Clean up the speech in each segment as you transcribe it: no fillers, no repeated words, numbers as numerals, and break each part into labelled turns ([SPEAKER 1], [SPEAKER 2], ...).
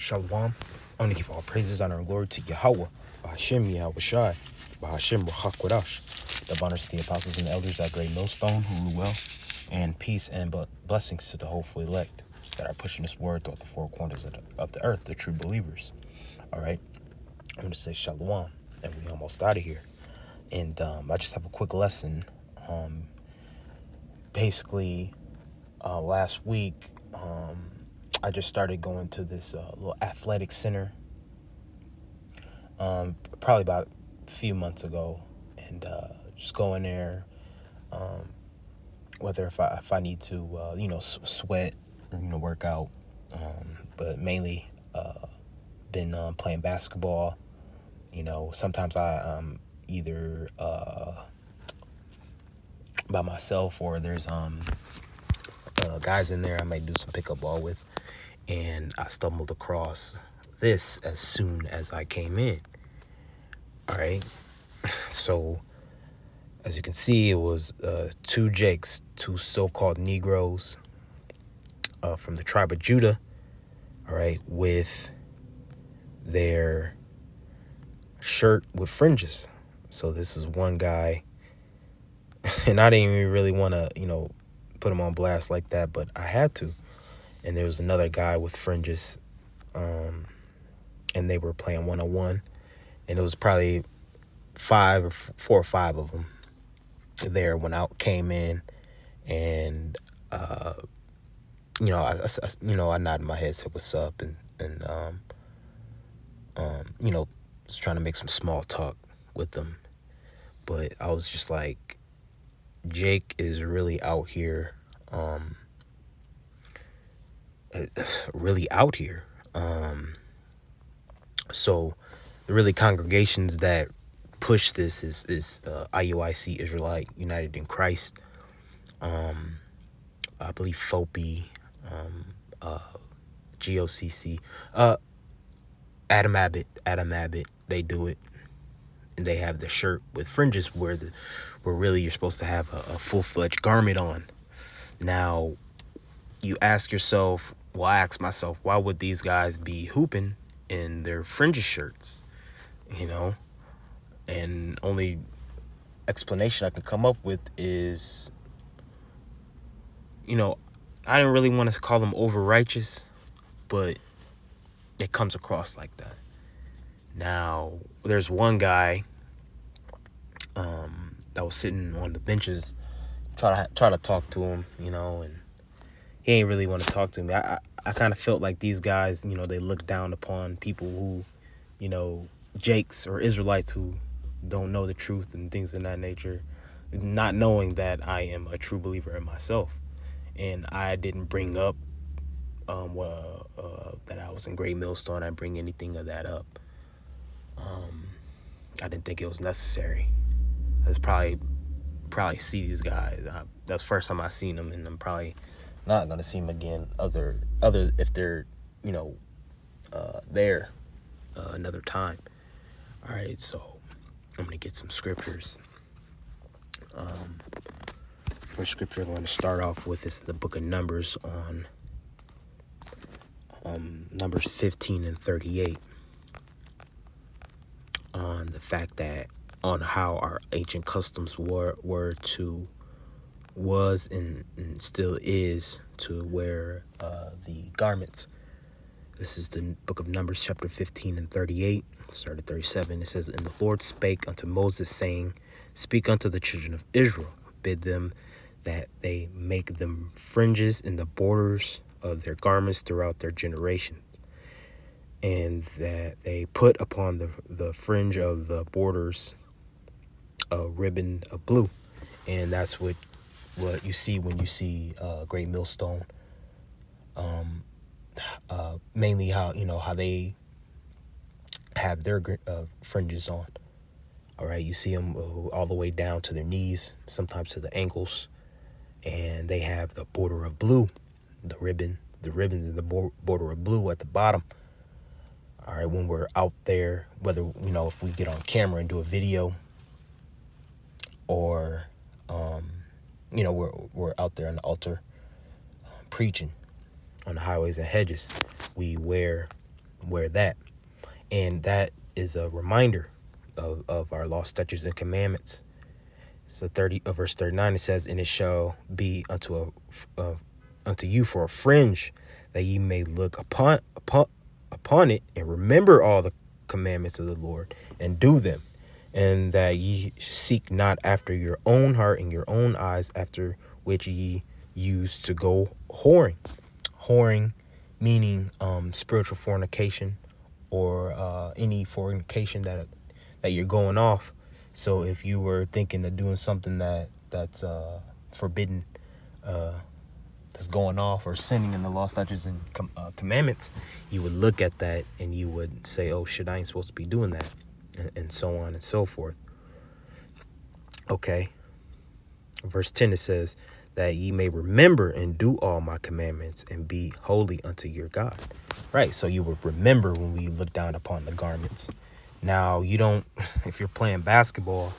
[SPEAKER 1] Shalom. I want to give all praises, honor, and glory to Yahweh, Bahashem Yahweh Shai, Bahashem Rahakwadash. The honors to the apostles and the elders at Great Millstone who rule well, and peace and blessings to the hopeful elect that are pushing this word throughout the four corners of the earth, the true believers. All right. I'm going to say Shalom, and we almost out of here. And I just have a quick lesson. Basically, last week, I just started going to this little athletic center, probably about a few months ago, and just go in there, whether if I need to, sweat or, work out, but mainly been playing basketball. Sometimes I'm either by myself or there's guys in there I might do some pickup ball with. And I stumbled across this as soon as I came in. All right. So, as you can see, it was two Jakes, two so-called Negroes from the tribe of Judah. All right. With their shirt with fringes. So this is one guy. And I didn't even really want to, put him on blast like that, but I had to. And there was another guy with fringes, and they were playing one-on-one, and it was probably four or five of them there when I came in, and I nodded my head, said what's up, and was trying to make some small talk with them, but I was just like, Jake is really out here. Really out here. So the really congregations that push this is IUIC, Israelite United in Christ. I believe FOPI, GOCC, Adam Abbott, they do it. And they have the shirt with fringes where really you're supposed to have a full-fledged garment on. Now, you ask yourself, well, I ask myself, why would these guys be hooping in their fringes shirts? And only explanation I can come up with is, I didn't really want to call them over-righteous, but it comes across like that. Now, there's one guy that was sitting on the benches, try to talk to him, and he ain't really want to talk to me. I kind of felt like these guys, they look down upon people who, Jakes or Israelites who don't know the truth and things of that nature, not knowing that I am a true believer in myself. And I didn't bring up that I was in Great Millstone. I didn't bring anything of that up. I didn't think it was necessary. I was probably see these guys. That's the first time I seen them, and I'm probably not gonna see them again. Other if they're there another time. All right, so I'm gonna get some scriptures. First scripture I'm going to start off with is the book of Numbers on Numbers 15 and 38. On the fact that on how our ancient customs was and still is to wear the garments. This is the book of Numbers, chapter 15 and 38. Start at 37. It says, "And the Lord spake unto Moses, saying, Speak unto the children of Israel, bid them that they make them fringes in the borders of their garments throughout their generation, and that they put upon the fringe of the borders a ribbon of blue." And that's what you see when you see Great Millstone. Mainly how they have their fringes on. All right, you see them all the way down to their knees, sometimes to the ankles, and they have the border of blue, the ribbons in the border of blue at the bottom. All right, when we're out there, whether if we get on camera and do a video, or we're out there on the altar preaching on the highways and hedges, we wear wear that. And that is a reminder of our law, statutes, and commandments. So verse 39, it says, and it shall be unto you for a fringe, that ye may look upon it, and remember all the commandments of the Lord, and do them, and that ye seek not after your own heart and your own eyes, after which ye used to go whoring, meaning spiritual fornication, or any fornication that you're going off. So if you were thinking of doing something that's forbidden, that's going off or sinning in the law, statutes, and commandments, you would look at that and you would say, oh shit, I ain't supposed to be doing that, and so on and so forth. Okay. Verse 10, it says, that ye may remember and do all my commandments, and be holy unto your God. Right, so you would remember when we look down upon the garments. Now, you don't, if you're playing basketball,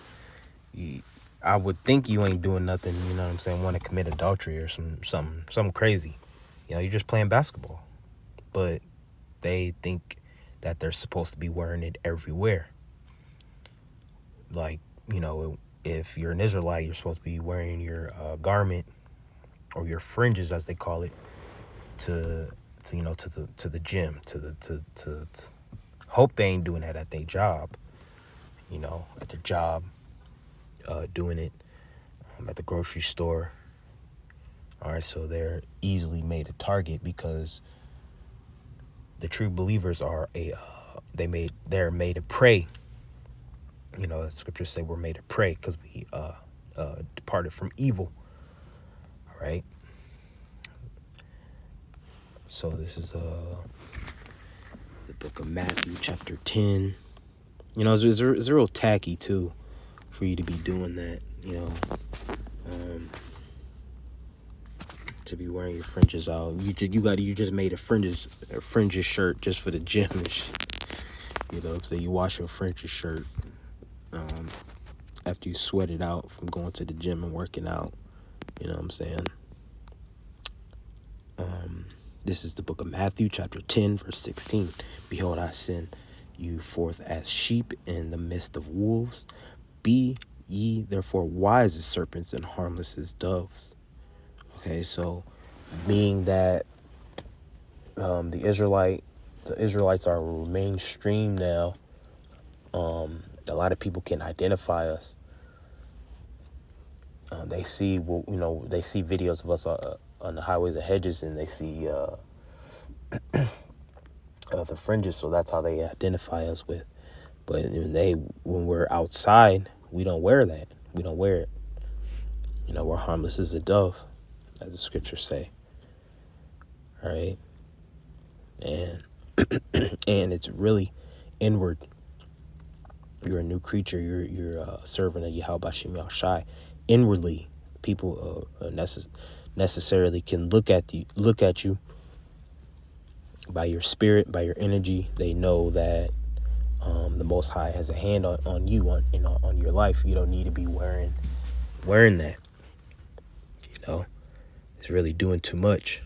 [SPEAKER 1] I would think you ain't doing nothing, you know what I'm saying, want to commit adultery or something crazy. You know, you're just playing basketball. But they think that they're supposed to be wearing it everywhere. Like, you know, if you're an Israelite, you're supposed to be wearing your garment, or your fringes, as they call it, to the gym, to hope they ain't doing that at their job, at their job, doing it at the grocery store. All right, so they're easily made a target, because the true believers are they're made a prey. You know, the scriptures say we're made a prey because we departed from evil. All right. So this is the book of Matthew, chapter 10. You know, it's real tacky too for you to be doing that. You know, to be wearing your fringes out. You just made a fringes shirt just for the gym and shit. You know, so you wash your fringes shirt after you sweat it out from going to the gym and working out. You know what I'm saying? This is the book of Matthew, chapter 10, verse 16. Behold, I send you forth as sheep in the midst of wolves. Be ye therefore wise as serpents and harmless as doves. Okay, so being that the Israelites are mainstream now, a lot of people can identify us. They see, they see videos of us on the highways and hedges, and they see the fringes, so that's how they identify us with. But when we're outside, we don't wear that. We don't wear it. You know, we're harmless as a dove, as the scriptures say. All right, and and it's really inward. You're a new creature. You're a servant of Yahweh B'Shem Yahushai. Inwardly, people necessarily can look at you by your spirit, by your energy. They know that the Most High has a hand on you, on your life. You don't need to be wearing that. You know, it's really doing too much.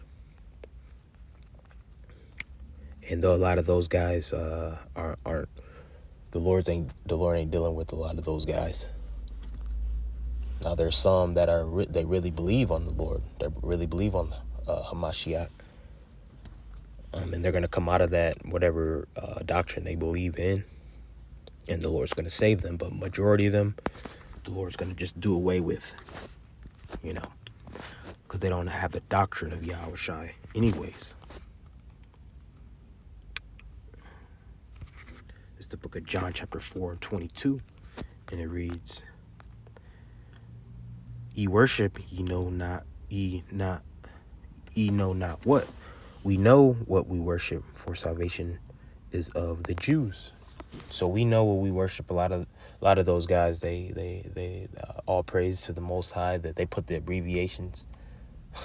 [SPEAKER 1] And though a lot of those guys aren't, the Lord ain't dealing with a lot of those guys. Now there's some that they really believe on the Lord. They really believe on Hamashiach. And they're going to come out of that, whatever doctrine they believe in, and the Lord's going to save them. But majority of them, the Lord's going to just do away with, because they don't have the doctrine of Yahushai anyways. It's the book of John, chapter 4 and 22, and it reads, ye worship, ye know not what. We know what we worship, for salvation is of the Jews. So we know what we worship. A lot of those guys, they all praise to the Most High, that they put the abbreviations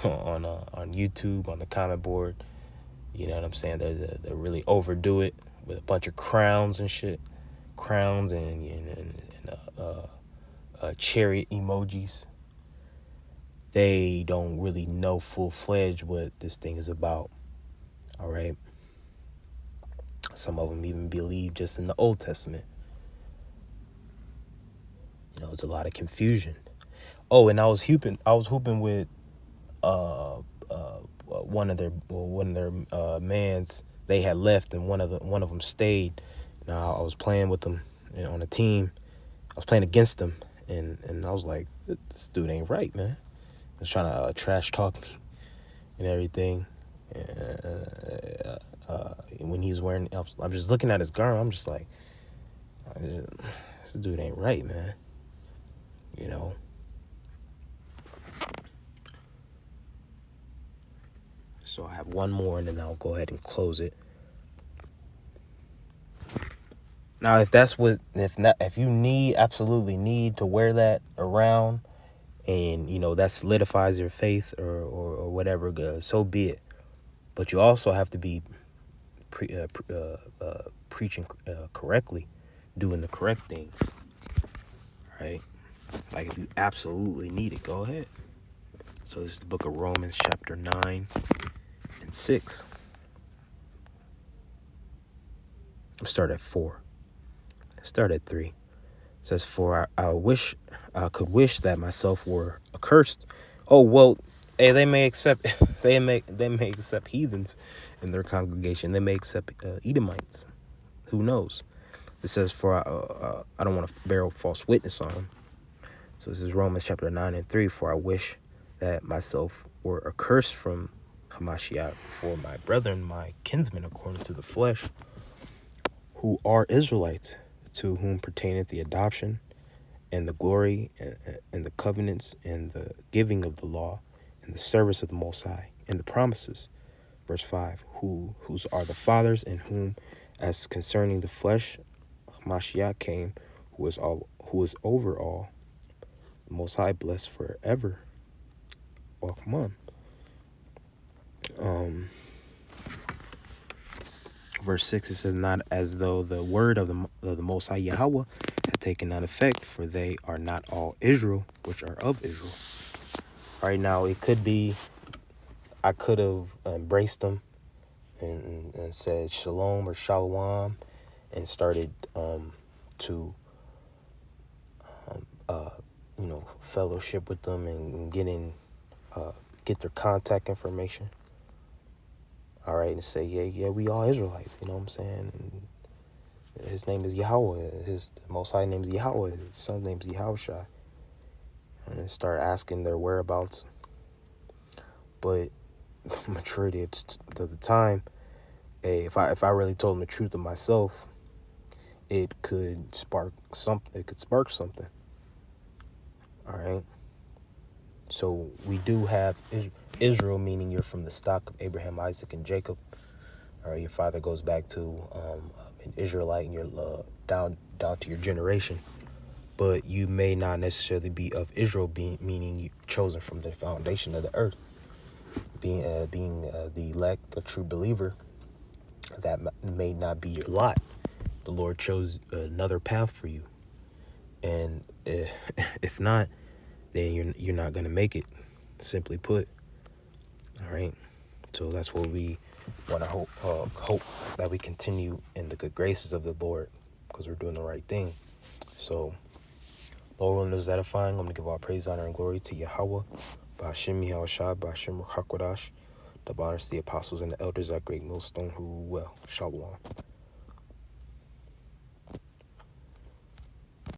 [SPEAKER 1] on YouTube, on the comment board. You know what I'm saying? They really overdo it with a bunch of crowns and shit, crowns and chariot emojis. They don't really know full-fledged what this thing is about. All right. Some of them even believe just in the Old Testament. It's a lot of confusion. Oh, and I was hooping with one of their mans. They had left, and one of them stayed. Now I was playing with them on a team. I was playing against them, and I was like, this dude ain't right, man. He was trying to trash talk me and everything. When he's wearing, I'm just looking at his garment. I'm just like, this dude ain't right, man. So I have one more, and then I'll go ahead and close it. Now, if you absolutely need to wear that around, and that solidifies your faith or whatever, so be it. But you also have to be preaching correctly, doing the correct things, right? Like, if you absolutely need it, go ahead. So this is the book of Romans, chapter 9 and 6. I'll start at 4. Start at 3. It says, "For I could wish that myself were accursed." Oh, well, hey, they may accept they may accept heathens in their congregation. They may accept Edomites. Who knows? It says, "For I don't want to bear false witness on them." So this is Romans chapter 9 and 3. "For I wish that myself were accursed from Hamashiach for my brethren, my kinsmen according to the flesh, who are Israelites, to whom pertaineth the adoption and the glory and the covenants and the giving of the law and the service of the Most High and the promises." Verse 5, whose are the fathers, in whom, as concerning the flesh, Hamashiach came, who is over all, the Most High, blessed forever. Well, come on. Verse 6, it says, "Not as though the word of the Most High Yahweh had taken not effect, for they are not all Israel, which are of Israel." Right now, it could be I could have embraced them and said shalom or shalom and started to fellowship with them and get their contact information. All right, and say, yeah, we all Israelites, you know what I'm saying? And his name is Yahweh. The Most High name is Yahweh. His son's name is Yahushua. And then start asking their whereabouts. But majority of the time, if I really told them the truth of myself, it could spark something. All right. So we do have Israel, meaning you're from the stock of Abraham, Isaac, and Jacob. Or your father goes back to an Israelite, and you're down to your generation. But you may not necessarily be of Israel, meaning you chosen from the foundation of the earth. Being the elect, the true believer, that may not be your lot. The Lord chose another path for you, and if not, then you're not gonna make it. Simply put. All right. So that's what we want to hope that we continue in the good graces of the Lord, because we're doing the right thing. So, Lord willing, is edifying. I'm gonna give all praise, honor, and glory to Yahweh, Ba'Hashem Yahushua, Ba'Hashem Ruach HaKodesh, the honors the apostles and the elders at Great Millstone who rule well. Shalom.